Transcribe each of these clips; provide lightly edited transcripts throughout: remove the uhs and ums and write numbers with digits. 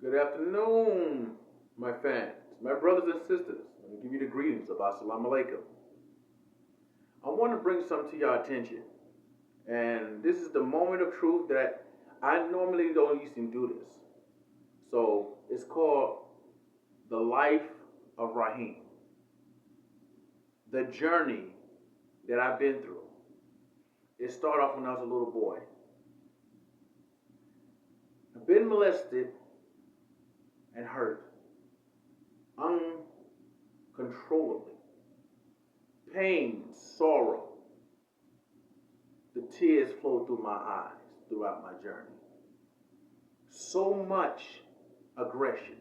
Good afternoon, my fans, my brothers and sisters. Let me give you the greetings of Assalamu alaikum. I want to bring something to your attention. And this is the moment of truth that I normally don't used to do this. So it's called The Life of Rahim. The journey that I've been through. It started off when I was a little boy. I've been molested and hurt uncontrollably. Pain, sorrow. The tears flow through my eyes throughout my journey. So much aggression,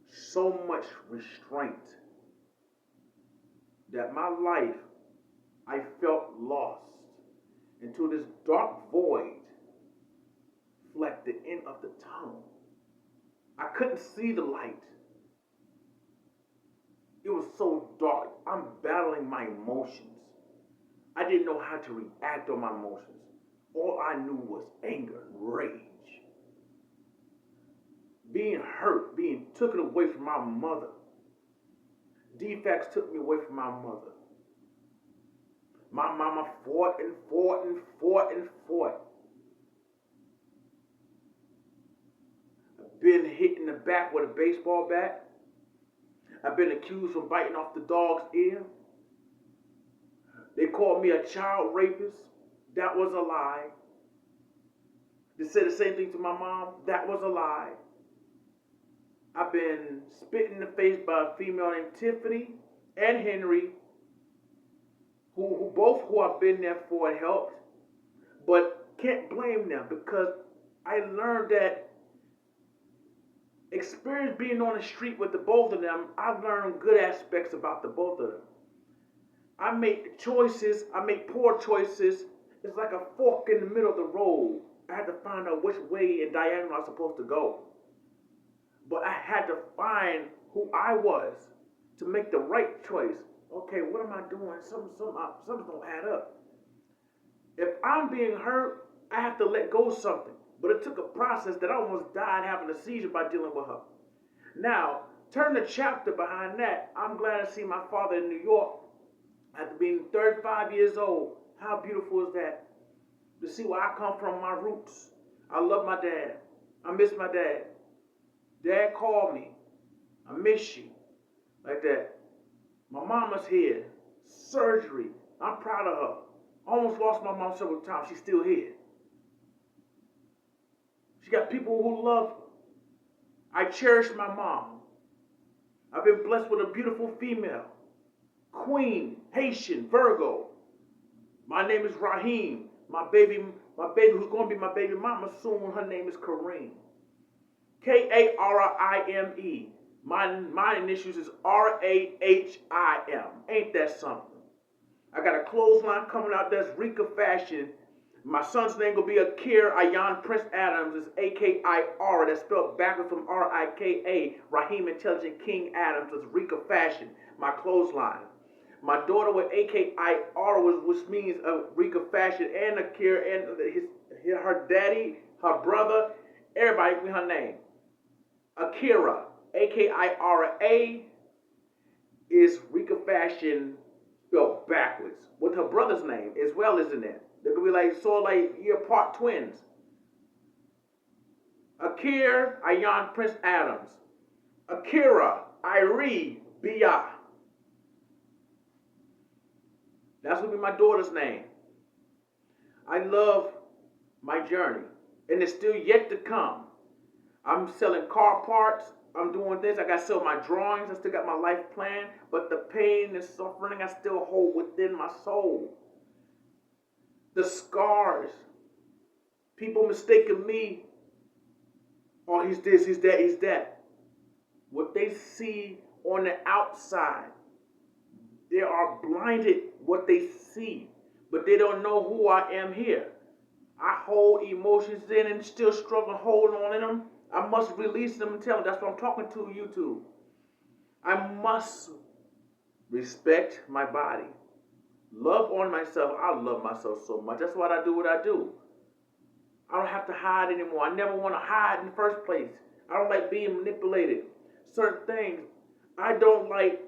so much restraint that my life, I felt lost into this dark void, like the end of the tunnel. I couldn't see the light. It was so dark. I'm battling my emotions. I didn't know how to react on my emotions. All I knew was anger, rage. Being hurt, being taken away from my mother. Defects took me away from my mother. My mama fought and fought and fought and fought. I've been hit in the back with a baseball bat. I've been accused of biting off the dog's ear. They called me a child rapist. That was a lie. They said the same thing to my mom. That was a lie. I've been spit in the face by a female named Tiffany and Henry, who I've been there for and helped, but can't blame them because I learned that experience being on the street with the both of them, I've learned good aspects about the both of them. I make choices, I make poor choices. It's like a fork in the middle of the road. I had to find out which way and diagonal I was supposed to go. But I had to find who I was to make the right choice. Okay, what am I doing? Something don't add up. If I'm being hurt, I have to let go of something. But it took a process that I almost died having a seizure by dealing with her. Now, turn the chapter behind that. I'm glad to see my father in New York after being 35 years old. How beautiful is that? To see where I come from, my roots. I love my dad. I miss my dad. Dad called me. I miss you. Like that. My mama's here. Surgery. I'm proud of her. Almost lost my mom several times. She's still here. She got people who love her. I cherish my mom. I've been blessed with a beautiful female. Queen, Haitian, Virgo. My name is Rahim. My baby who's going to be my baby mama soon, her name is Kareem. Karime. My initials is Rahim. Ain't that something? I got a clothesline coming out that's Rika Fashion. My son's name will be Akir Ayan Prince Adams. It's A-K-I-R. That's spelled backwards from R-I-K-A. Rahim Intelligent King Adams. It's Rika Fashion. My clothesline. My daughter with A-K-I-R, which means Rika Fashion, and Akir, and her daddy, her brother, everybody with her name. Akira, A-K-I-R-A, is Rika Fashion spelled backwards with her brother's name as well as in there. They could be like you're part twins. Akir Ayan Prince Adams. Akira Irie Bia. That's gonna be my daughter's name. I love my journey, and it's still yet to come. I'm selling car parts. I'm doing this. I got to sell my drawings. I still got my life plan. But the pain and suffering I still hold within my soul. The scars. People mistaking me. Oh, he's this, he's that, he's that. What they see on the outside, they are blinded what they see. But they don't know who I am here. I hold emotions in and still struggle holding on in them. I must release them and tell them. That's what I'm talking to YouTube. I must respect my body. Love on myself. I love myself so much. That's why I do what I do. I don't have to hide anymore. I never want to hide in the first place. I don't like being manipulated. Certain things. I don't like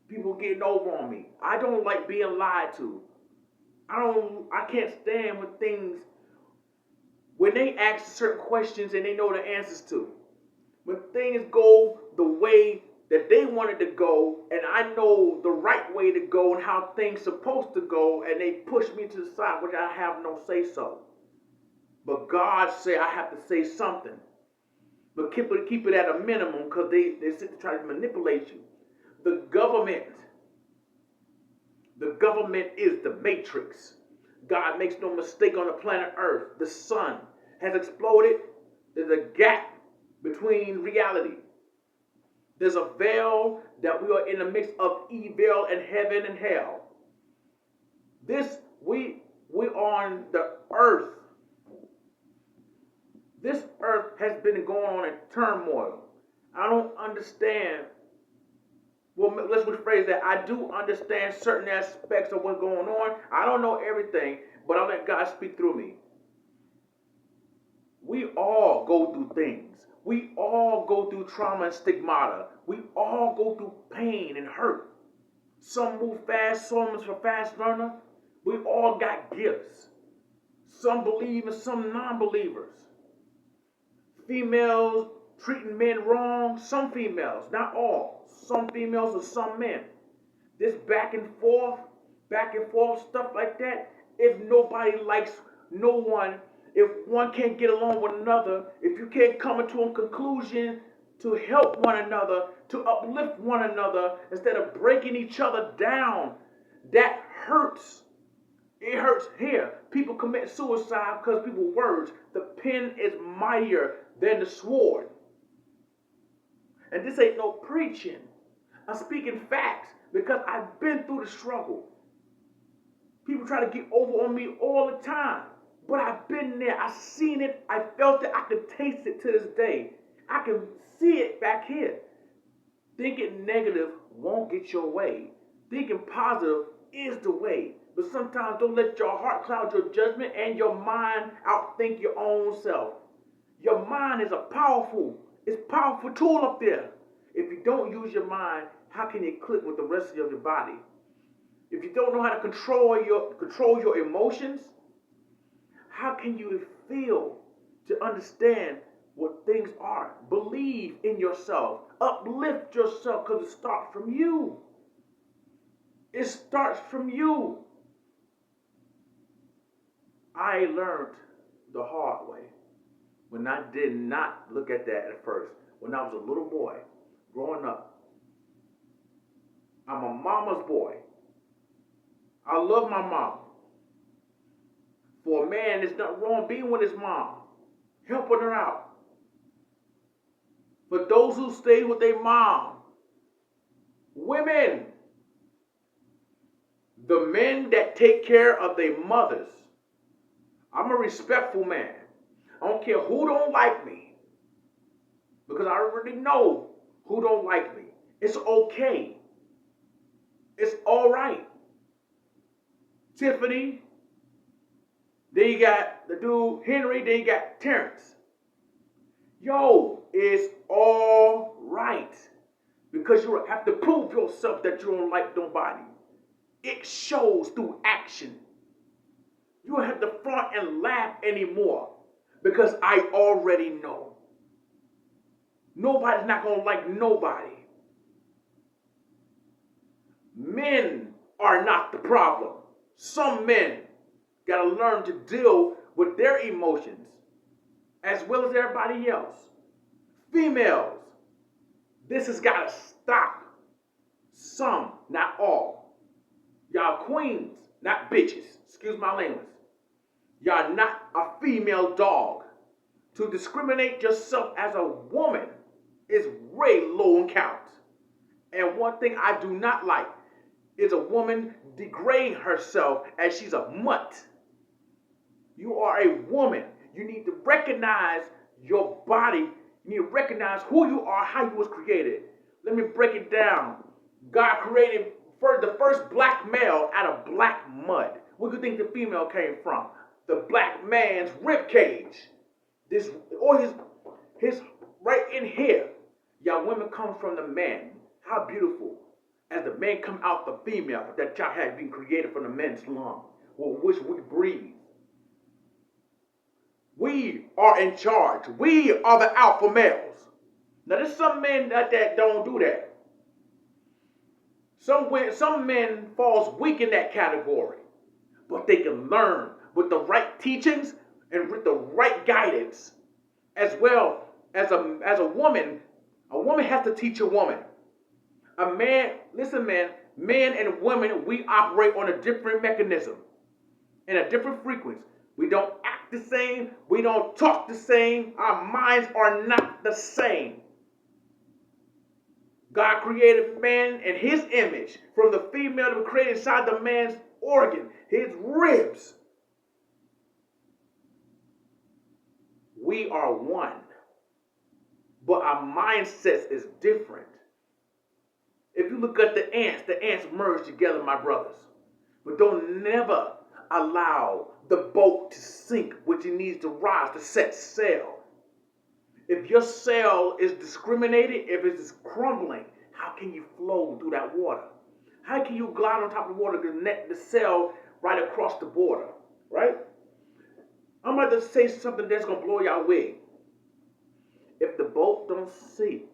people getting over on me. I don't like being lied to. I can't stand when they ask certain questions and they know the answers to. When things go the way that they wanted to go, and I know the right way to go and how things supposed to go, and they push me to the side, which I have no say so. But God say I have to say something. But keep it at a minimum, because they sit to try to manipulate you. The government is the matrix. God makes no mistake on the planet Earth. The sun has exploded. There's a gap between reality. There's a veil that we are in the midst of evil and heaven and hell. We on the earth. This earth has been going on in turmoil. I don't understand. Well, let's rephrase that. I do understand certain aspects of what's going on. I don't know everything, but I'll let God speak through me. We all go through things. We all go through trauma and stigmata. We all go through pain and hurt. Some move fast, some is for fast learner. We all got gifts. Some believe and some non-believers. Females treating men wrong. Some females, not all. Some females and some men. This back and forth stuff like that. If nobody likes no one, if one can't get along with another, if you can't come into a conclusion to help one another, to uplift one another, instead of breaking each other down, that hurts. It hurts here. People commit suicide because people's words. The pen is mightier than the sword. And this ain't no preaching. I'm speaking facts because I've been through the struggle. People try to get over on me all the time. But I've been there. I've seen it. I felt it. I can taste it to this day. I can see it back here. Thinking negative won't get your way. Thinking positive is the way. But sometimes don't let your heart cloud your judgment and your mind outthink your own self. Your mind is it's a powerful tool up there. If you don't use your mind, how can it click with the rest of your body? If you don't know how to control your emotions, how can you feel to understand what things are? Believe in yourself. Uplift yourself, because it starts from you. It starts from you. I learned the hard way when I did not look at that at first. When I was a little boy growing up. I'm a mama's boy. I love my mom. For a man, there's nothing wrong being with his mom, helping her out. For those who stay with their mom, women, the men that take care of their mothers. I'm a respectful man. I don't care who don't like me, because I already know who don't like me. It's okay. It's all right. Tiffany, then you got the dude Henry, then you got Terrence. Yo, it's all right. Because you have to prove yourself that you don't like nobody. It shows through action. You don't have to front and laugh anymore. Because I already know. Nobody's not going to like nobody. Men are not the problem. Some men got to learn to deal with their emotions as well as everybody else. Females, this has got to stop. Some, not all. Y'all queens, not bitches. Excuse my language. Y'all not a female dog. To discriminate yourself as a woman is way low in count. And one thing I do not like is a woman degrading herself as she's a mutt. You are a woman. You need to recognize your body. You need to recognize who you are, how you was created. Let me break it down. God created the first black male out of black mud. Where do you think the female came from? The black man's rib cage. His right in here. Y'all women come from the man. How beautiful. As the man come out the female, but that child has been created from the man's lung, which we breathe. We are in charge. We are the alpha males. Now there's some men that don't do that. Some men falls weak in that category, but they can learn with the right teachings and with the right guidance, as well as a woman. A woman has to teach a woman. A man, listen, man, men and women, we operate on a different mechanism and a different frequency. We don't act the same. We don't talk the same. Our minds are not the same. God created man in his image. From the female that was created inside the man's organ, his ribs. We are one. But our mindset is different. If you look at the ants merge together, my brothers. But don't never allow the boat to sink, which it needs to rise to set sail. If your sail is discriminated, if it's crumbling, how can you flow through that water? How can you glide on top of the water to net the sail right across the border, right? I'm about to say something that's going to blow y'all away. If the boat don't sink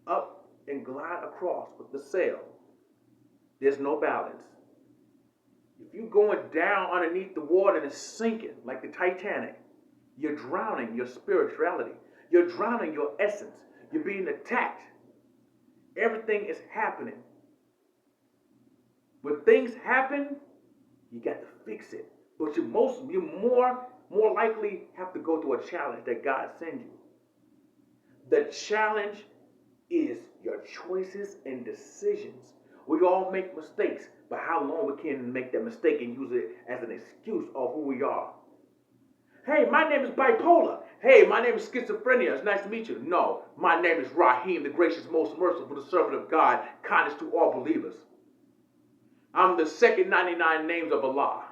up and glide across with the sail, there's no balance. If you're going down underneath the water and it's sinking like the Titanic, you're drowning your spirituality. You're drowning your essence. You're being attacked. Everything is happening. When things happen, you got to fix it. But you more likely have to go through a challenge that God sends you. The challenge is your choices and decisions. We all make mistakes, but how long we can make that mistake and use it as an excuse of who we are. Hey, my name is bipolar. Hey, my name is schizophrenia. It's nice to meet you. No, my name is Rahim, the gracious, most merciful, the servant of God, kindness to all believers. I'm the second 99 names of Allah.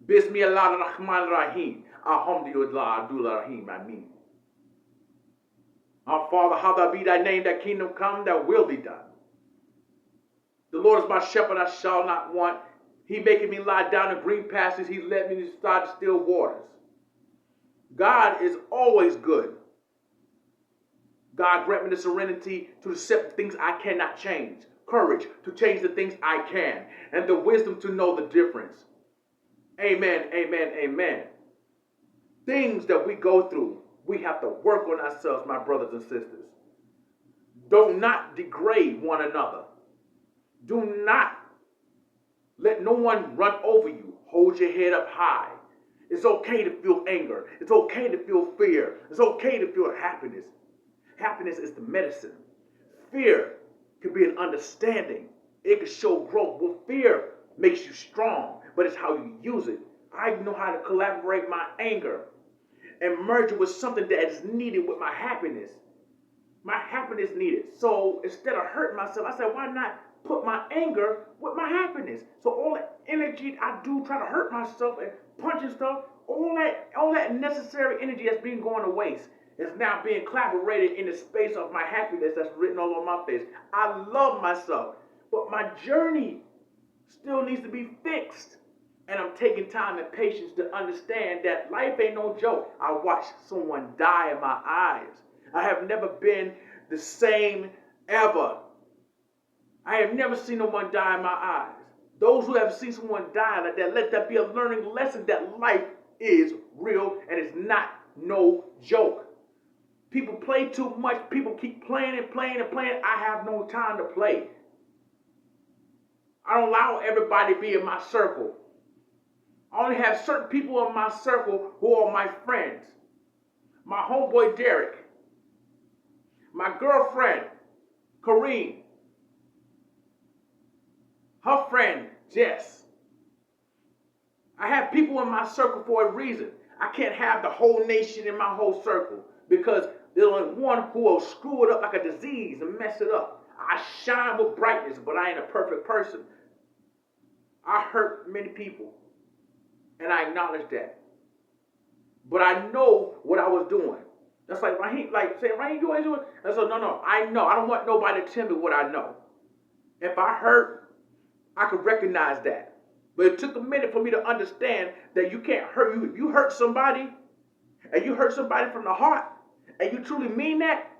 Bismillah ar-Rahman ar-Rahim. Alhamdulillah, Abdullah Rahim, Ameen. Our Father, hallowed be thy name, thy kingdom come, thy will be done. The Lord is my shepherd, I shall not want. He maketh me lie down in green pastures. He led me beside the still waters. God is always good. God grant me the serenity to accept the things I cannot change. Courage to change the things I can. And the wisdom to know the difference. Amen, amen, amen. Things that we go through, we have to work on ourselves, my brothers and sisters. Do not degrade one another. Do not let no one run over you. Hold your head up high. It's okay to feel anger. It's okay to feel fear. It's okay to feel happiness. Happiness is the medicine. Fear can be an understanding. It can show growth. Well, fear makes you strong, but it's how you use it. I know how to collaborate my anger and merge it with something that is needed with my happiness. My happiness needed. So instead of hurting myself, I said, why not put my anger with my happiness? So all the energy I do try to hurt myself and punch and stuff, all that necessary energy that's been going to waste is now being collaborated in the space of my happiness that's written all on my face. I love myself, but my journey still needs to be fixed. And I'm taking time and patience to understand that life ain't no joke. I watched someone die in my eyes. I have never been the same ever. I have never seen no one die in my eyes. Those who have seen someone die like that, let that be a learning lesson that life is real and it's not no joke. People play too much. People keep playing and playing and playing. I have no time to play. I don't allow everybody to be in my circle. I only have certain people in my circle who are my friends. My homeboy Derek. My girlfriend, Kareem. Her friend, Jess. I have people in my circle for a reason. I can't have the whole nation in my whole circle because there's only one who will screw it up like a disease and mess it up. I shine with brightness, but I ain't a perfect person. I hurt many people, and I acknowledge that. But I know what I was doing. That's like Raheem, like saying, Raheem, you always do it. I said, no, no, I know. I don't want nobody to tell me what I know. If I hurt, I could recognize that. But it took a minute for me to understand that you can't hurt you. If you hurt somebody, and you hurt somebody from the heart, and you truly mean that,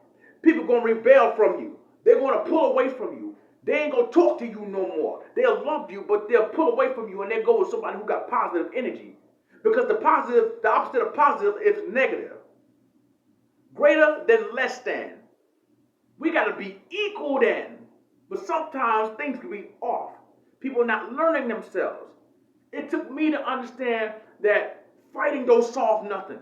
people gonna rebel from you. They're gonna pull away from you. They ain't gonna talk to you no more. They'll love you, but they'll pull away from you, and they go with somebody who got positive energy. Because the opposite of positive is negative. Greater than less than. We gotta be equal then. But sometimes things can be off. People are not learning themselves. It took me to understand that fighting don't solve nothing.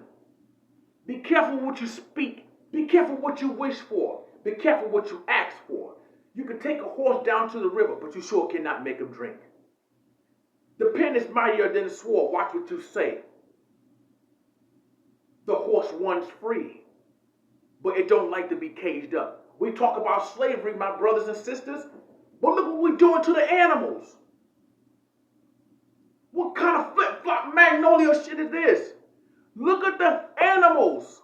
Be careful what you speak. Be careful what you wish for. Be careful what you ask for. You can take a horse down to the river, but you sure cannot make him drink. The pen is mightier than the sword. Watch what you say. The horse runs free, but it don't like to be caged up. We talk about slavery, my brothers and sisters, but look what we're doing to the animals. What kind of flip-flop magnolia shit is this? Look at the animals.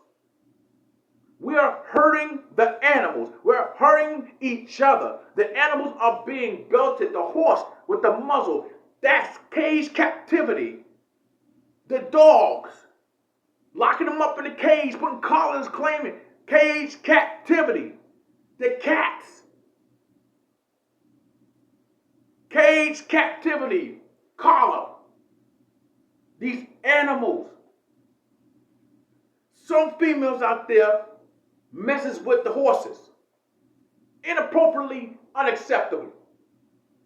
We are hurting the animals. We're hurting each other. The animals are being belted. The horse with the muzzle. That's cage captivity. The dogs. Locking them up in the cage, putting collars, claiming cage captivity. The cats. Cage captivity. Collar. These animals. Some females out there messes with the horses. Inappropriately, unacceptable.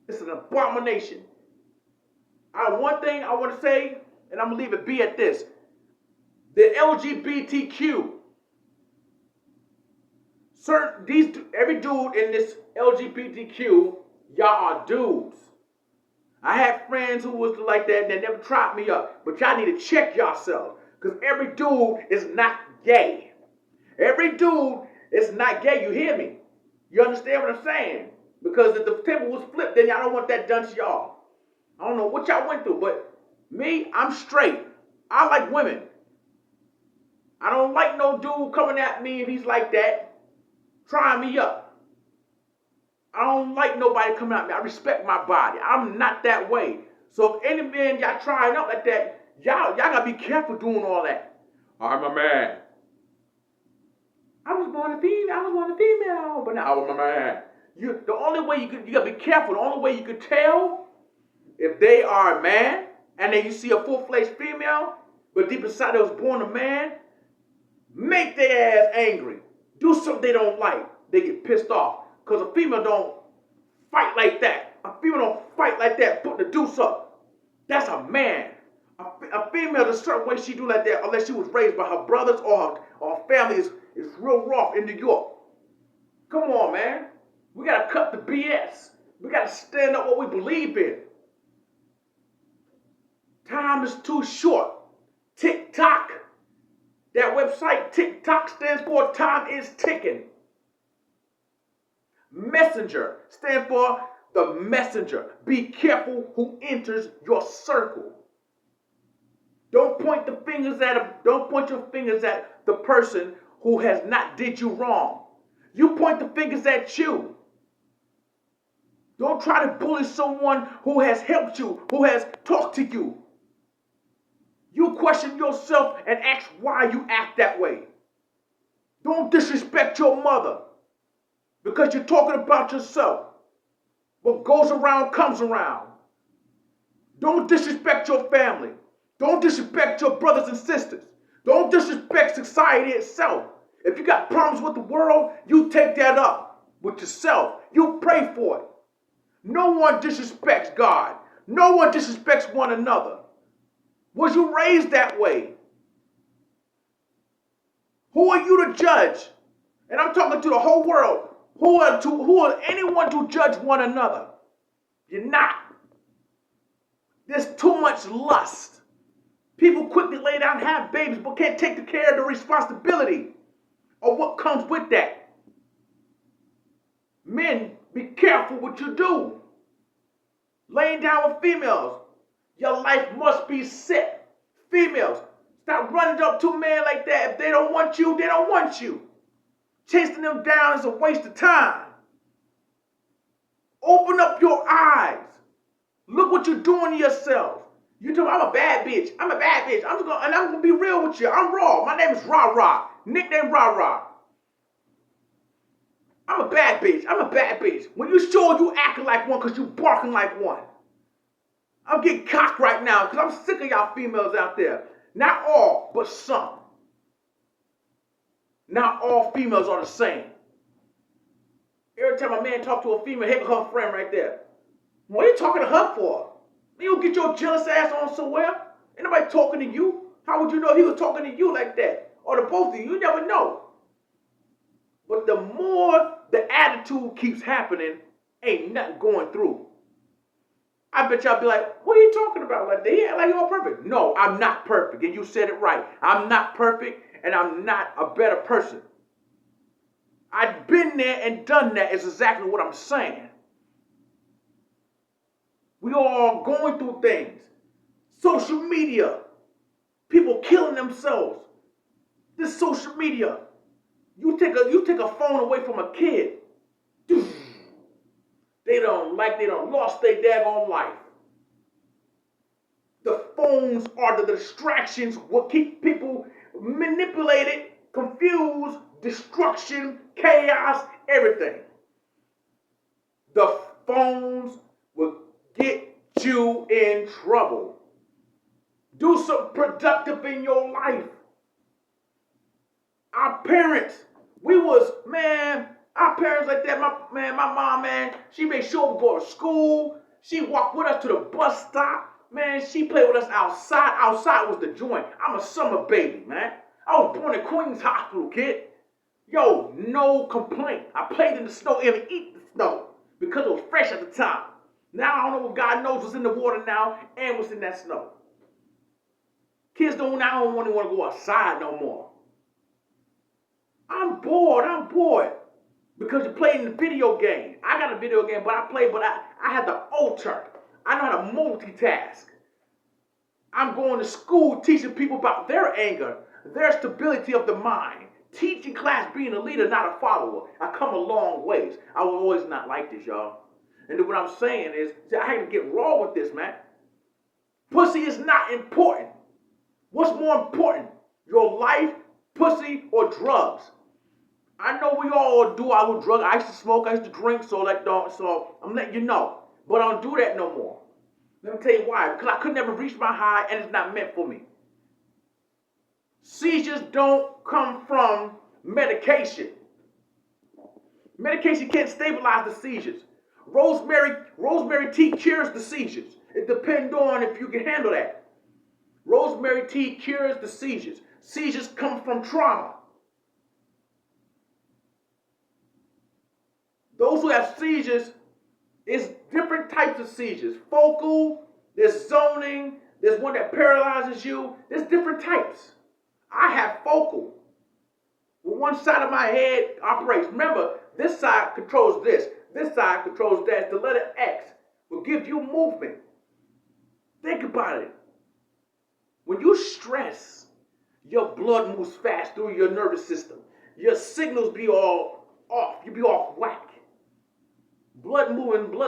It's an abomination. One thing I want to say, and I'm going to leave it be at this. The LGBTQ. Every dude in this LGBTQ, y'all are dudes. I had friends who was like that and they never tried me up. But y'all need to check yourselves. Because every dude is not gay. Every dude is not gay. You hear me? You understand what I'm saying? Because if the table was flipped, then y'all don't want that done to y'all. I don't know what y'all went through, but me, I'm straight. I like women. I don't like no dude coming at me if he's like that, trying me up. I don't like nobody coming at me. I respect my body. I'm not that way. So if any man y'all trying out like that, y'all gotta be careful doing all that. I'm a man. I was born a female, but now I'm a man. The only way you gotta be careful. The only way you could tell if they are a man, and then you see a full-fledged female, but deep inside they was born a man, make their ass angry. Do something they don't like. They get pissed off. Because a female don't fight like that. A female don't fight like that, put the deuce up. That's a man. A female, the certain way she do like that, unless she was raised by her brothers or her family is real rough in New York. Come on, man. We got to cut the BS. We got to stand up what we believe in. Time is too short. TikTok. That website, TikTok, stands for time is ticking. Messenger stands for the messenger. Be careful who enters your circle. Don't point your fingers at the person who has not did you wrong. You point the fingers at you. Don't try to bully someone who has helped you, who has talked to you. You question yourself and ask why you act that way. Don't disrespect your mother because you're talking about yourself. What goes around comes around. Don't disrespect your family. Don't disrespect your brothers and sisters. Don't disrespect society itself. If you got problems with the world, you take that up with yourself. You pray for it. No one disrespects God. No one disrespects one another. Was you raised that way? Who are you to judge? And I'm talking to the whole world. Who are anyone to judge one another? You're not. There's too much lust. People quickly lay down and have babies but can't take the care of the responsibility of what comes with that. Men, be careful what you do. Laying down with females. Your life must be set. Females, Stop running up to a man like that. If they don't want you, they don't want you. Chasing them down is a waste of time. Open up your eyes. Look what you're doing to yourself. You tell me I'm a bad bitch. I'm a bad bitch. I'm gonna be real with you. I'm raw. My name is Ra Ra. Nickname Ra Ra. I'm a bad bitch. I'm a bad bitch. When you sure you acting like one because you barking like one. I'm getting cocked right now because I'm sick of y'all females out there. Not all, but some. Not all females are the same. Every time a man talk to a female, here her friend right there. What are you talking to her for? You get your jealous ass on somewhere. Ain't nobody talking to you. How would you know he was talking to you like that? Or to both of you? You never know. But the more the attitude keeps happening, ain't nothing going through. I bet y'all be like, what are you talking about? Like, they act like you're perfect. No, I'm not perfect. And you said it right. I'm not perfect, and I'm not a better person. I've been there and done that is exactly what I'm saying. We all going through things. Social media. People killing themselves. This social media. You take a phone away from a kid. They don't lost their daggone life. The phones are the distractions, what keep people manipulated, confused, destruction, chaos, everything. The phones will get you in trouble. Do something productive in your life. Our parents, our parents like that, my mom, man, she made sure we go to school. She walked with us to the bus stop. Man, she played with us outside. Outside was the joint. I'm a summer baby, man. I was born in Queens Hospital, kid. Yo, no complaint. I played in the snow, even eat the snow, because it was fresh at the time. Now I don't know what God knows what's in the water now and what's in that snow. Kids don't want to go outside no more. I'm bored. Because you play in the video game. I got a video game, but I had to alter. I know how to multitask. I'm going to school teaching people about their anger, their stability of the mind. Teaching class, being a leader, not a follower. I come a long ways. I was always not like this, y'all. And what I'm saying is, I had to get raw with this, man. Pussy is not important. What's more important? Your life, pussy, or drugs? I know we all do our drug. I used to smoke, I used to drink, so I'm letting you know. But I don't do that no more. Let me tell you why. Because I could never reach my high and it's not meant for me. Seizures don't come from medication. Medication can't stabilize the seizures. Rosemary tea cures the seizures. It depends on if you can handle that. Rosemary tea cures the seizures. Seizures come from trauma. Those who have seizures, it's different types of seizures. Focal, there's zoning, there's one that paralyzes you. There's different types. I have focal. When one side of my head operates, remember, this side controls this. This side controls that. The letter X will give you movement. Think about it. When you stress, your blood moves fast through your nervous system. Your signals be all off. You be off whack. Blood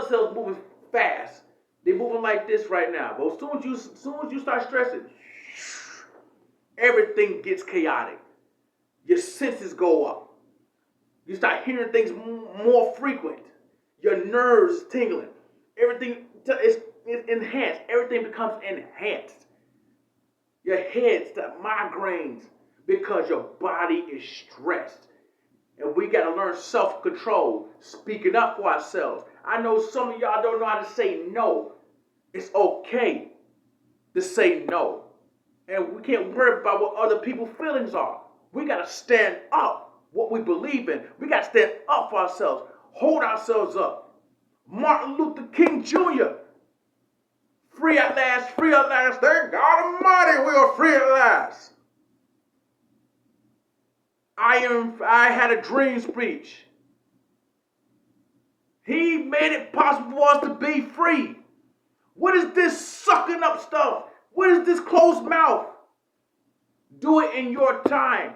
cells moving fast. They moving like this right now. But as soon as you start stressing, everything gets chaotic. Your senses go up. You start hearing things more frequent. Your nerves tingling. Everything is enhanced. Everything becomes enhanced. Your head starts migraines because your body is stressed. And we got to learn self-control, speaking up for ourselves. I know some of y'all don't know how to say no. It's okay to say no. And we can't worry about what other people's feelings are. We got to stand up what we believe in. We got to stand up for ourselves. Hold ourselves up. Martin Luther King Jr. Free at last, free at last. Thank God Almighty, we are free at last. I had a dream speech. He made it possible for us to be free. What is this sucking up stuff? What is this closed mouth? Do it in your time.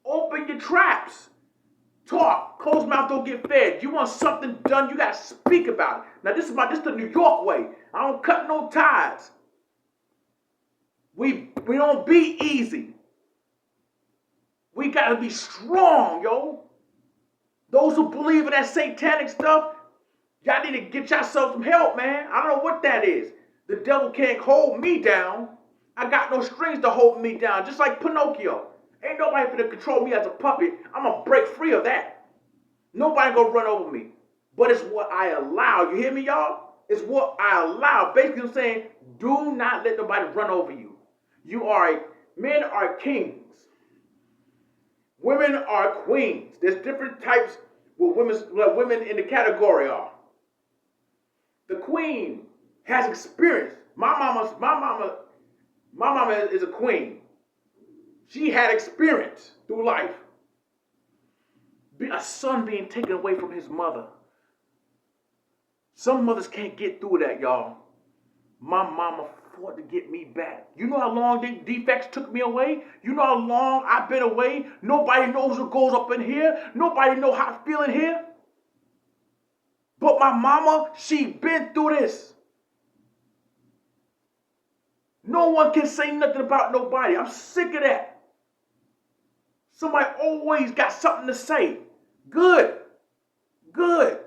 Open your traps. Talk. Closed mouth don't get fed. You want something done, you gotta speak about it. Now this is the New York way. I don't cut no ties. We don't be easy. We gotta be strong, yo. Those who believe in that satanic stuff, y'all need to get yourself some help, man. I don't know what that is. The devil can't hold me down. I got no strings to hold me down, just like Pinocchio. Ain't nobody finna control me as a puppet. I'm gonna break free of that. Nobody gonna run over me. But it's what I allow. You hear me, y'all? It's what I allow. Basically, I'm saying, do not let nobody run over you. Men are kings. Women are queens. There's different types what women in the category are. The queen has experience. My mama is a queen. She had experience through life. A son being taken away from his mother. Some mothers can't get through that, y'all. My mama fought to get me back. You know how long the defects took me away? You know how long I've been away? Nobody knows what goes up in here. Nobody knows how I feel in here. But my mama, she been through this. No one can say nothing about nobody. I'm sick of that. Somebody always got something to say. Good. Good.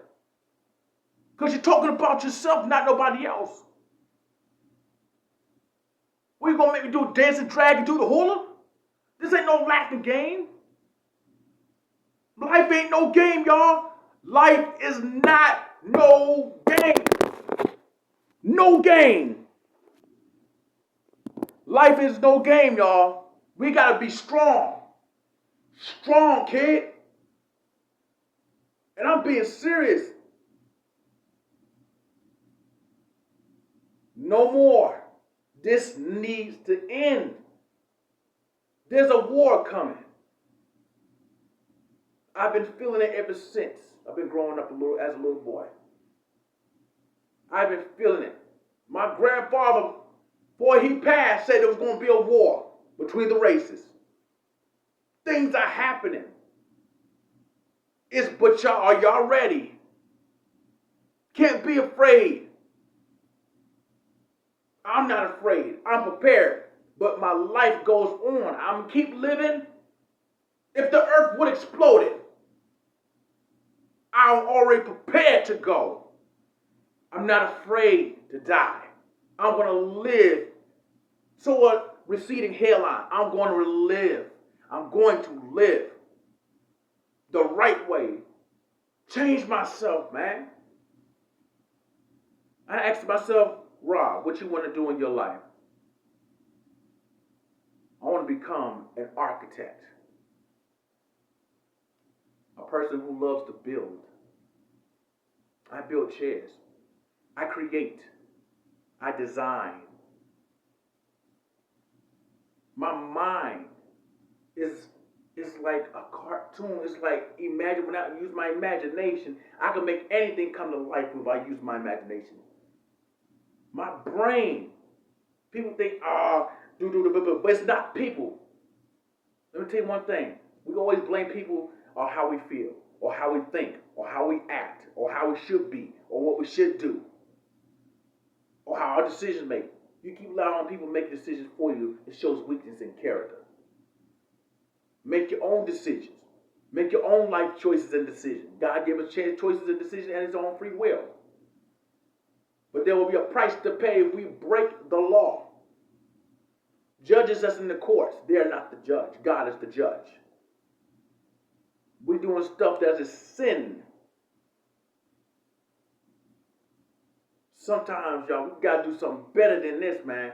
Because you're talking about yourself, not nobody else. What, you gonna make me do a dance and drag and do the hula? This ain't no laughing game. Life ain't no game, y'all. Life is not no game. No game. Life is no game, y'all. We gotta be strong. Strong, kid. And I'm being serious. No more. This needs to end. There's a war coming. I've been feeling it ever since I've been growing up as a little boy. I've been feeling it. My grandfather, before he passed, said there was going to be a war between the races. Things are happening. But y'all, are y'all ready? Can't be afraid. I'm not afraid. I'm prepared. But my life goes on. I'm going to keep living. If the earth would explode, I'm already prepared to go. I'm not afraid to die. I'm going to live. So what? Receding hairline. I'm going to live. I'm going to live the right way. Change myself, man. I asked myself, Rob, what you want to do in your life? I want to become an architect. A person who loves to build. I build chairs. I create. I design. My mind is like a cartoon. It's like, imagine when I use my imagination, I can make anything come to life if I use my imagination. My brain. People think, but it's not people. Let me tell you one thing. We always blame people on how we feel, or how we think, or how we act, or how we should be, or what we should do, or how our decisions make. You keep allowing people to make decisions for you, it shows weakness in character. Make your own decisions. Make your own life choices and decisions. God gave us choices and decisions and his own free will. But there will be a price to pay if we break the law. Judges us in the courts. They're not the judge. God is the judge. We're doing stuff that is sin. Sometimes, y'all, we got to do something better than this, man.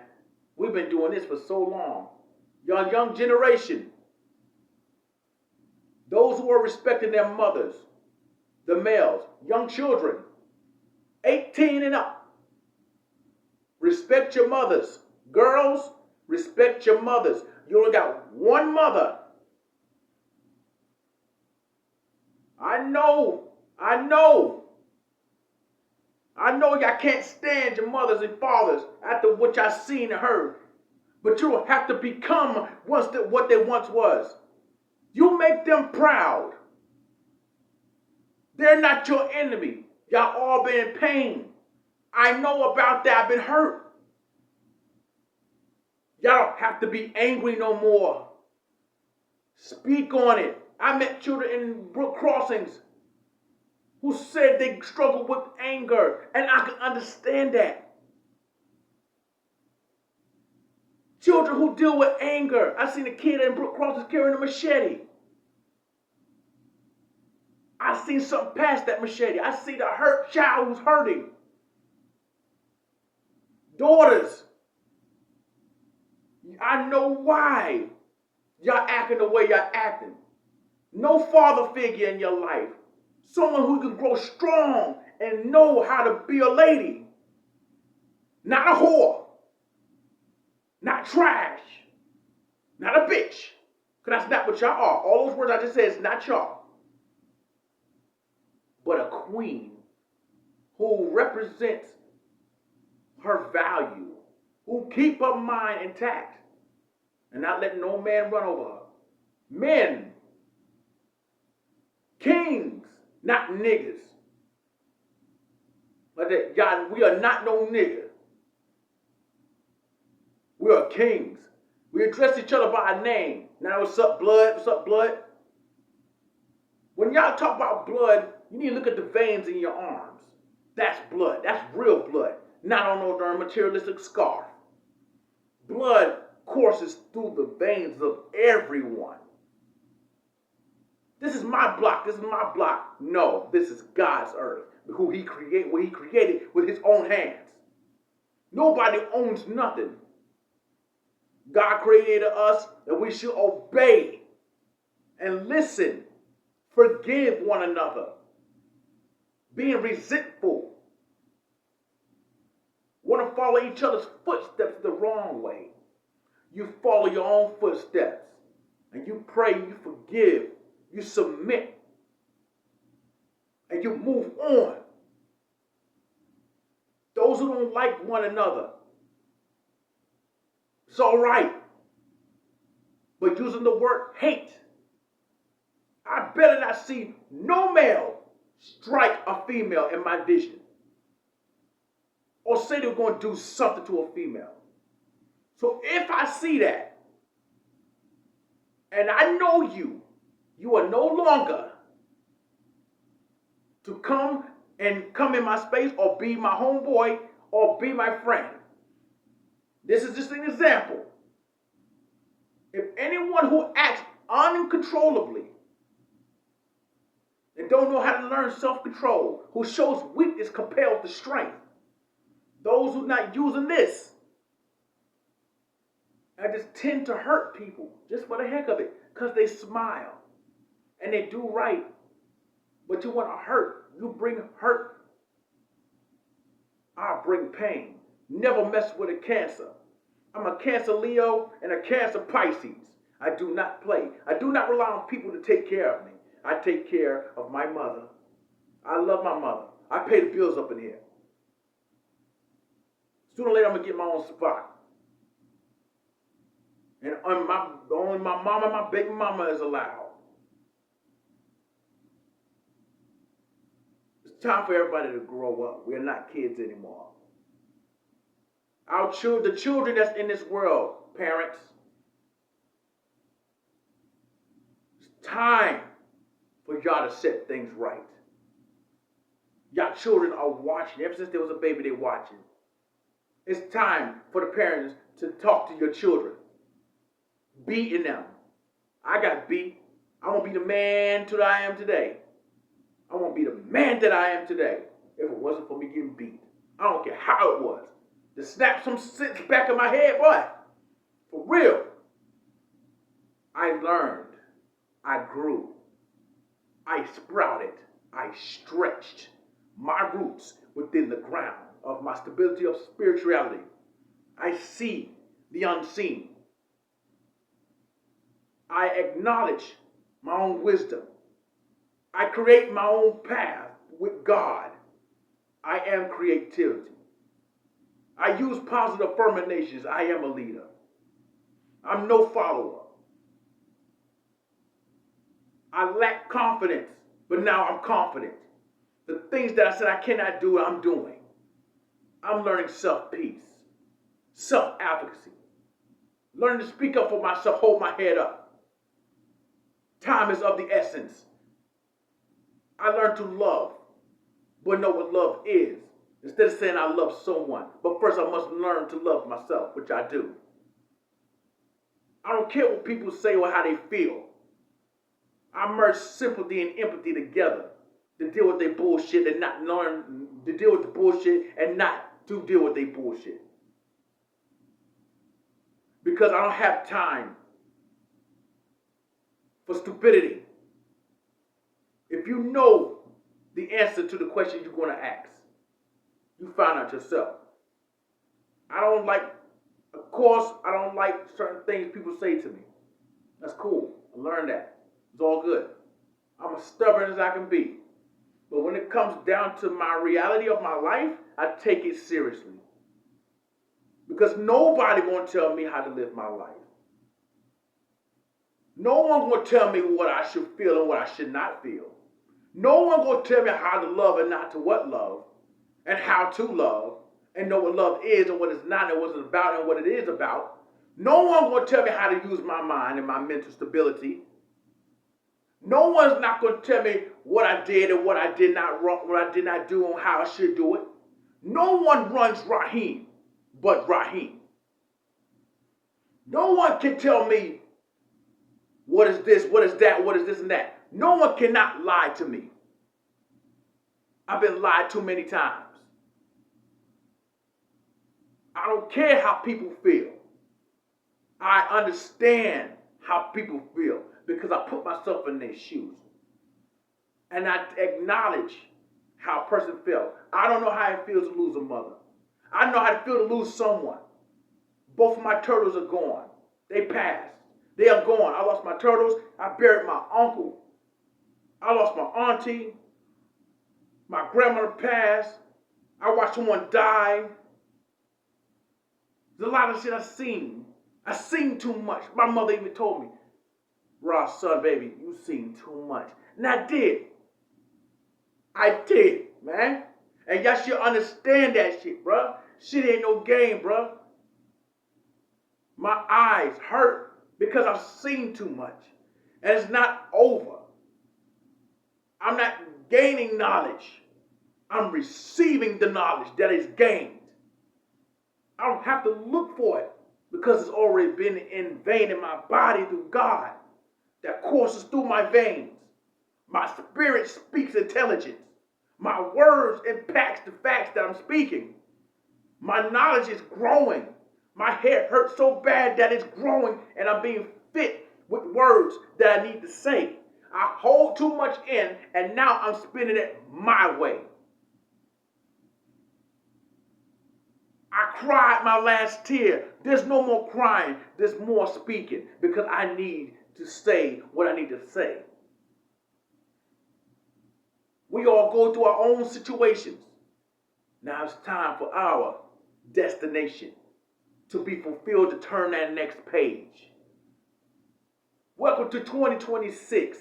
We've been doing this for so long. Y'all, young generation, those who are respecting their mothers, the males, young children, 18 and up, respect your mothers. Girls, respect your mothers. You only got one mother. I know y'all can't stand your mothers and fathers after what y'all seen and heard. But you don't have to become what they once was. You make them proud. They're not your enemy. Y'all all been in pain. I know about that. I've been hurt. Y'all don't have to be angry no more. Speak on it. I met children in Brook Crossings who said they struggle with anger, and I can understand that. Children who deal with anger. I seen a kid in Brook Crossings carrying a machete. I seen something past that machete. I see the hurt child who's hurting. Daughters, I know why y'all acting the way y'all acting. No father figure in your life. Someone who can grow strong and know how to be a lady. Not a whore. Not trash. Not a bitch. Because that's not what y'all are. All those words I just said is not y'all. But a queen who represents her value, who keep her mind intact and not let no man run over her. Men, kings, not niggas. Like that, y'all, we are not no nigga. We are kings. We address each other by our name. Now, what's up, blood? What's up, blood? When y'all talk about blood, you need to look at the veins in your arms. That's blood. That's real blood. Not on no darn materialistic scarf. Blood courses through the veins of everyone. This is my block. This is my block. No, this is God's earth. What he created with his own hands. Nobody owns nothing. God created us that we should obey and listen, forgive one another, being resentful, want to follow each other's footsteps the wrong way. You follow your own footsteps and you pray, you forgive, you submit, and you move on. Those who don't like one another, it's all right. But using the word hate, I better not see no male strike a female in my vision. Or say they're going to do something to a female. So if I see that, and I know you are no longer to come in my space or be my homeboy or be my friend. This is just an example. If anyone who acts uncontrollably and don't know how to learn self-control, who shows weakness compelled to strength, those who not using this, I just tend to hurt people just for the heck of it because they smile and they do right. But you want to hurt. You bring hurt. I bring pain. Never mess with a Cancer. I'm a Cancer Leo and a Cancer Pisces. I do not play. I do not rely on people to take care of me. I take care of my mother. I love my mother. I pay the bills up in here. Sooner or later, I'm going to get my own spot. And only my mama and my baby mama is allowed. It's time for everybody to grow up. We're not kids anymore. The children that's in this world, parents, it's time for y'all to set things right. Y'all children are watching. Ever since there was a baby, they're watching. It's time for the parents to talk to your children. Beating them. I got beat. I won't be the man that I am today. I won't be the man that I am today if it wasn't for me getting beat. I don't care how it was. To snap some sense back in my head, boy. For real. I learned. I grew. I sprouted. I stretched my roots within the ground of my stability of spirituality. I see the unseen. I acknowledge my own wisdom. I create my own path with God. I am creativity. I use positive affirmations. I am a leader. I'm no follower. I lack confidence, but now I'm confident. The things that I said I cannot do, I'm doing. I'm learning self-peace, self-advocacy, learning to speak up for myself, hold my head up. Time is of the essence. I learned to love, but know what love is. Instead of saying I love someone, but first I must learn to love myself, which I do. I don't care what people say or how they feel. I merge sympathy and empathy together to deal with their bullshit and not learn to deal with the bullshit and not to deal with their bullshit. Because I don't have time for stupidity. If you know the answer to the question you're going to ask, you find out yourself. I don't like, of course, I don't like certain things people say to me. That's cool. I learned that. It's all good. I'm as stubborn as I can be. But when it comes down to my reality of my life, I take it seriously. Because nobody won't tell me how to live my life. No one will tell me what I should feel and what I should not feel. No one will tell me how to love and not to what love, and how to love, and know what love is and what it's not and what it's about and what it is about. No one will tell me how to use my mind and my mental stability. No one's not going to tell me what I did and what I did not do and how I should do it. No one runs Raheem but Raheem. No one can tell me what is this, what is that, what is this and that. No one cannot lie to me. I've been lied to many times. I don't care how people feel. I understand how people feel because I put myself in their shoes. And I acknowledge how a person feels. I don't know how it feels to lose a mother. I know how it feels to lose someone. Both of my turtles are gone. They passed. They are gone. I lost my turtles. I buried my uncle. I lost my auntie. My grandmother passed. I watched someone die. There's a lot of shit I've seen. I've seen too much. My mother even told me, Ross, son, baby, you've seen too much. And I did. I did, man. And y'all should understand that shit, bruh. Shit ain't no game, bruh. My eyes hurt because I've seen too much. And it's not over. I'm not gaining knowledge. I'm receiving the knowledge that is gained. I don't have to look for it because it's already been in vein in my body through God that courses through my veins. My spirit speaks intelligence. My words impacts the facts that I'm speaking. My knowledge is growing. My head hurts so bad that it's growing and I'm being fit with words that I need to say. I hold too much in and now I'm spinning it my way. I cried my last tear. There's no more crying. There's more speaking because I need to say what I need to say. We all go through our own situations. Now it's time for our destination to be fulfilled to turn that next page. Welcome to 2026.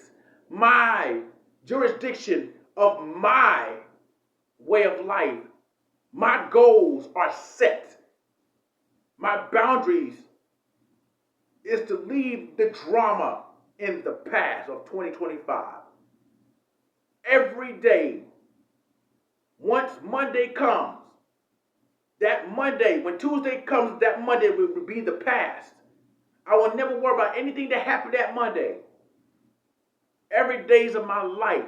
My jurisdiction of my way of life. My goals are set. My boundaries is to leave the drama in the past of 2025. Every day, once Monday comes, that Monday, when Tuesday comes, that Monday will be the past. I will never worry about anything that happened that Monday. Every days of my life,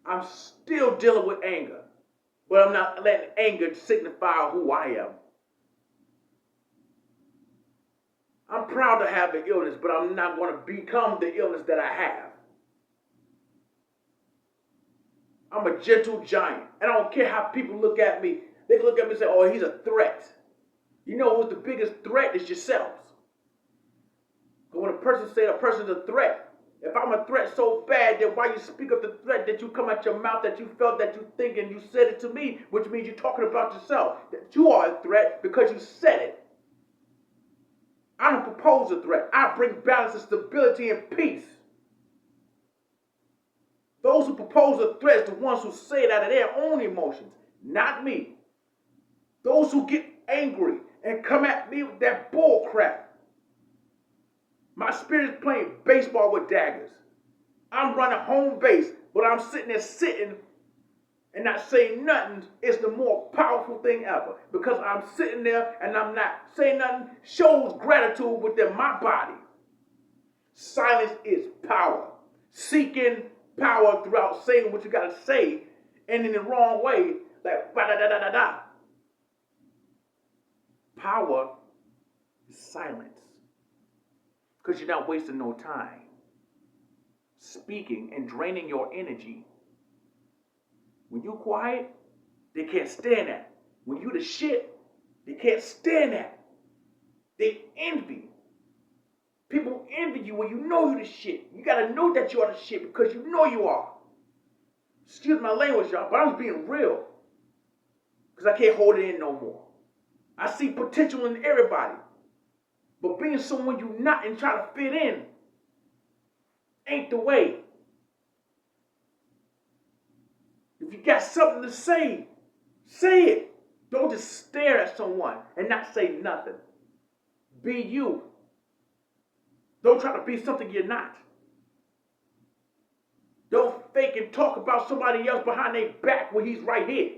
I'm still dealing with anger, but I'm not letting anger signify who I am. I'm proud to have the illness, but I'm not going to become the illness that I have. I'm a gentle giant, and I don't care how people look at me. They can look at me and say, oh, he's a threat. You know what's the biggest threat is yourselves. But when a person says a person's a threat, if I'm a threat so bad, then why you speak of the threat that you come out your mouth, that you felt, that you think, and you said it to me, which means you're talking about yourself. That you are a threat because you said it. pose a threat. I bring balance and stability and peace. Those who propose a threat is the ones who say it out of their own emotions, not me. Those who get angry and come at me with that bull crap. My spirit is playing baseball with daggers. I'm running home base, but I'm sitting and not saying nothing is the more powerful thing ever. Because I'm sitting there and I'm not saying nothing shows gratitude within my body. Silence is power. Seeking power throughout saying what you gotta say and in the wrong way, like da da da da da. Power is silence. Because you're not wasting no time speaking and draining your energy. When you quiet, they can't stand that. When you the shit, they can't stand that. They envy. People envy you when you know you the shit. You gotta know that you are the shit because you know you are. Excuse my language, y'all, but I'm being real. Because I can't hold it in no more. I see potential in everybody. But being someone you not and try to fit in ain't the way. If you got something to say it. Don't just stare at someone and not say nothing. Be you. Don't try to be something you're not. Don't fake and talk about somebody else behind their back when he's right here.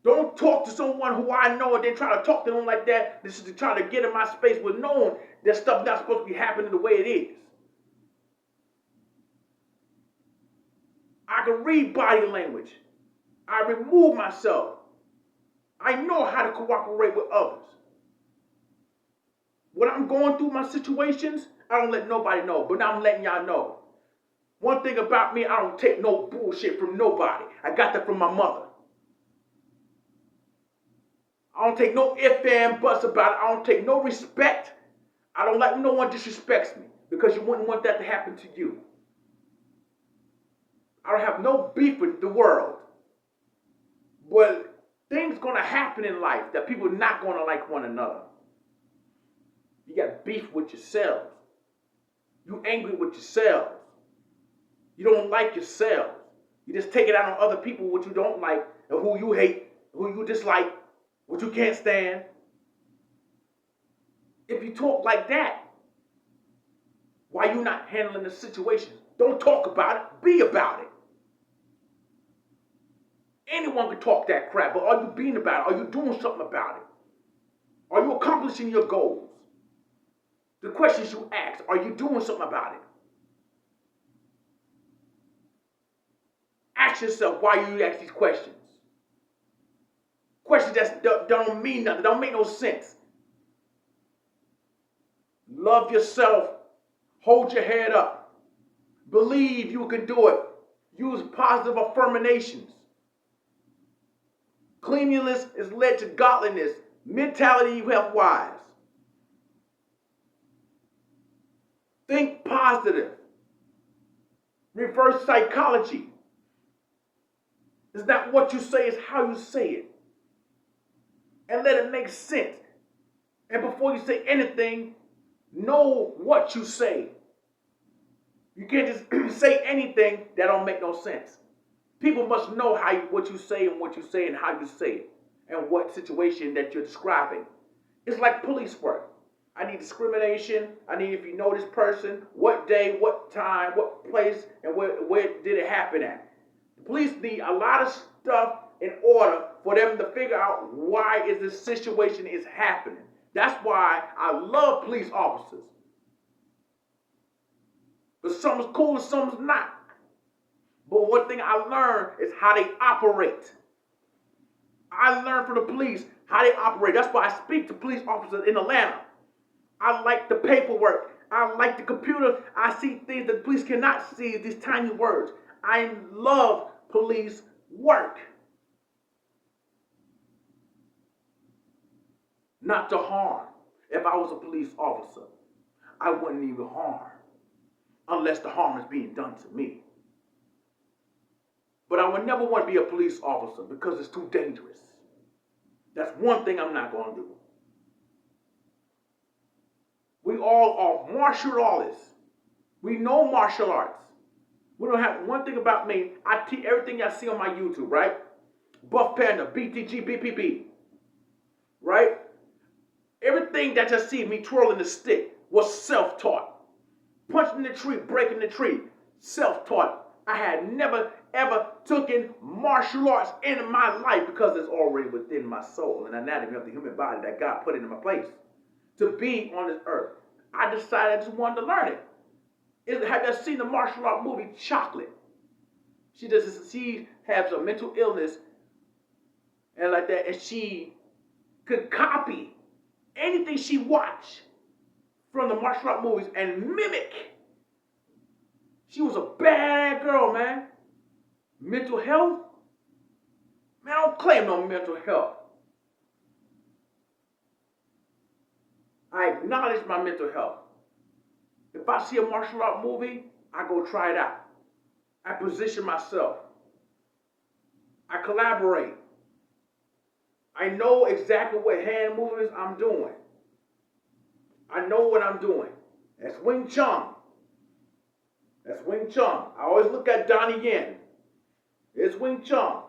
Don't talk to someone who I know and then try to talk to them like that. This is to try to get in my space with knowing that stuff not supposed to be happening the way it is. I can read body language. I remove myself. I know how to cooperate with others. When I'm going through my situations, I don't let nobody know, but now I'm letting y'all know. One thing about me, I don't take no bullshit from nobody. I got that from my mother. I don't take no ifs and buts about it. I don't take no respect. I don't like no one disrespects me because you wouldn't want that to happen to you. I don't have no beef with the world. But things gonna happen in life that people are not gonna like one another. You got beef with yourselves. You angry with yourselves. You don't like yourselves. You just take it out on other people what you don't like and who you hate, who you dislike, what you can't stand. If you talk like that, why you not handling the situation? Don't talk about it, be about it. Anyone can talk that crap, but are you being about it? Are you doing something about it? Are you accomplishing your goals? The questions you ask, are you doing something about it? Ask yourself why you ask these questions. Questions that don't mean nothing, don't make no sense. Love yourself. Hold your head up. Believe you can do it. Use positive affirmations. Cleanliness is led to godliness. Mentality health wise. Think positive. Reverse psychology. It's not what you say, it's how you say it. And let it make sense. And before you say anything, know what you say. You can't just say anything that don't make no sense. People must know what you say and how you say it and what situation that you're describing. It's like police work. I need discrimination. I need if you know this person, what day, what time, what place, and where did it happen at. The police need a lot of stuff in order for them to figure out why is this situation is happening. That's why I love police officers. But some is cool and some is not. But one thing I learned is how they operate. I learned from the police how they operate. That's why I speak to police officers in Atlanta. I like the paperwork. I like the computer. I see things that the police cannot see, these tiny words. I love police work. Not to harm. If I was a police officer, I wouldn't even harm unless the harm is being done to me. But I would never want to be a police officer because it's too dangerous. That's one thing I'm not going to do. We all are martial artists. We know martial arts. We don't have one thing about me. I teach everything y'all see on my YouTube, right? Buff Panda, BTG, BPB, right? Everything that you see me twirling the stick was self-taught. Punching the tree, breaking the tree, self-taught. I had never ever taken martial arts in my life because it's already within my soul and anatomy of the human body that God put in my place to be on this earth. I decided I just wanted to learn it. Have you seen the martial art movie Chocolate? She has a mental illness and like that, and she could copy anything she watched from the martial art movies and mimic. She was a bad girl, man. Mental health? Man, I don't claim no mental health. I acknowledge my mental health. If I see a martial art movie, I go try it out. I position myself. I collaborate. I know exactly what hand movements I'm doing. I know what I'm doing. That's Wing Chun. That's Wing Chun. I always look at Donnie Yen. It's Wing Chun.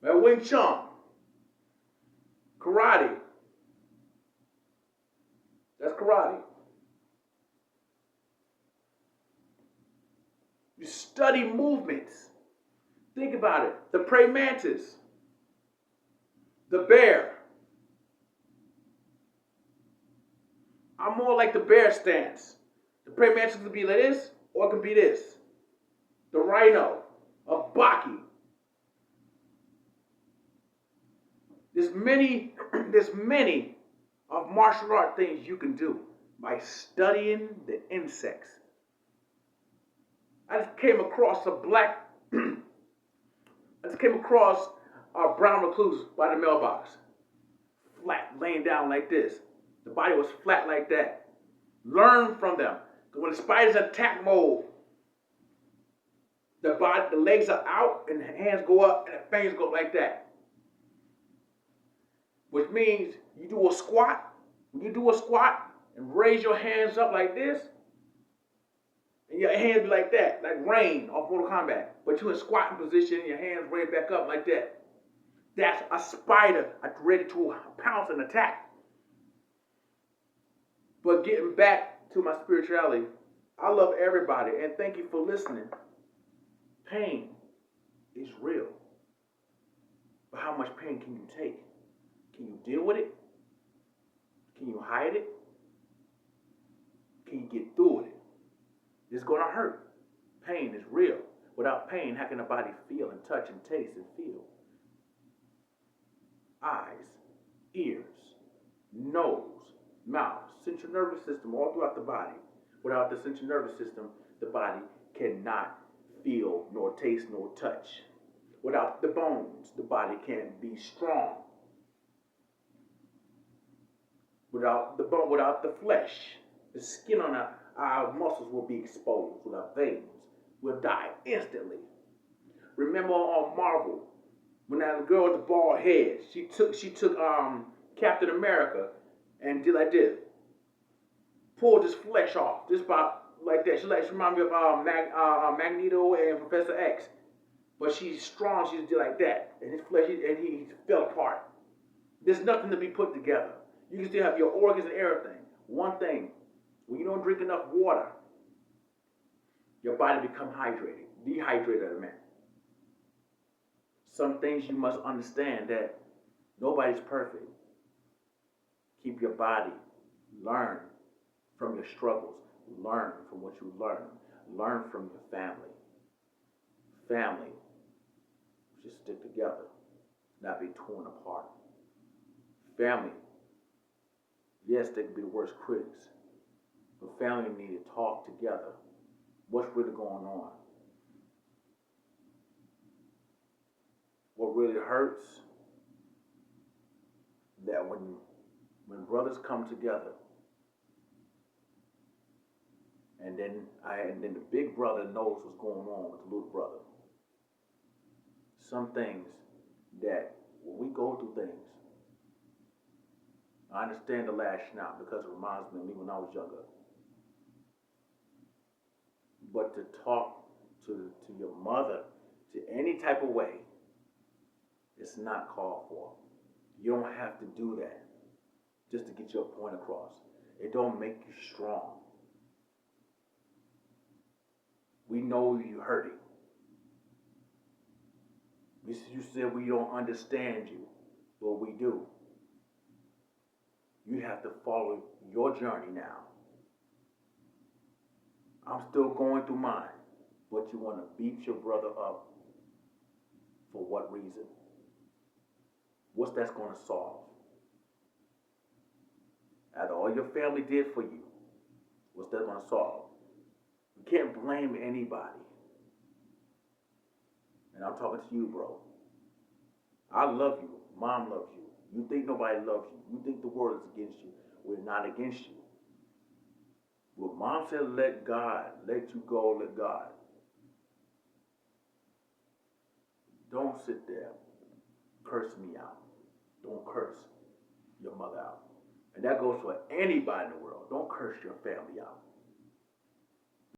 That's Wing Chun. Karate. That's karate. You study movements. Think about it. The praying mantis. The bear. I'm more like the bear stance. The praying mantis could be like this, or it could be this. The rhino. A Baki. There's many of martial art things you can do by studying the insects. I just came across a brown recluse by the mailbox. Flat, laying down like this. The body was flat like that. Learn from them. When the spider's in attack mode, the legs are out and the hands go up and the fingers go like that. Which means you do a squat. When you do a squat and raise your hands up like this, and your hands be like that, like Rain off Mortal Kombat. But you're in squatting position and your hands raised back up like that. That's a spider ready to pounce and attack. But getting back to my spirituality, I love everybody and thank you for listening. Pain is real. But how much pain can you take? Can you deal with it? Can you hide it? Can you get through it? It's going to hurt. Pain is real. Without pain, how can a body feel and touch and taste and feel? Eyes, ears, nose, mouth, central nervous system all throughout the body. Without the central nervous system, the body cannot feel, nor taste, nor touch. Without the bones, the body can't be strong. Without the flesh, the skin on our muscles will be exposed. Without veins, we'll die instantly. Remember on Marvel, when that girl with the bald head, she took Captain America and did like this, pulled his flesh off, just about like that. She reminded me of Magneto and Professor X, but she's strong. She did like that, and his flesh and he fell apart. There's nothing to be put together. You can still have your organs and everything. One thing, when you don't drink enough water, your body becomes dehydrated, I mean. Some things you must understand that nobody's perfect. Keep your body. Learn from your struggles. Learn from what you learn. Learn from your family. Family should stick together, not be torn apart. Family, yes, they can be the worst critics, but family need to talk together. What's really going on? What really hurts, that when brothers come together And then the big brother knows what's going on with the little brother. Some things that when we go through things, I understand the lashing out because it reminds me of me when I was younger. But to talk to your mother to any type of way, it's not called for. You don't have to do that just to get your point across. It don't make you strong. We know you hurting. You said we don't understand you, but we do. You have to follow your journey now. I'm still going through mine, but you want to beat your brother up for what reason? What's that's going to solve? After all your family did for you, what's that going to solve? You can't blame anybody. And I'm talking to you, bro. I love you. Mom loves you. You think nobody loves you. You think the world is against you. We're not against you. Well, mom said, let God, let you go, let God. Don't sit there, curse me out. Don't curse your mother out. And that goes for anybody in the world. Don't curse your family out.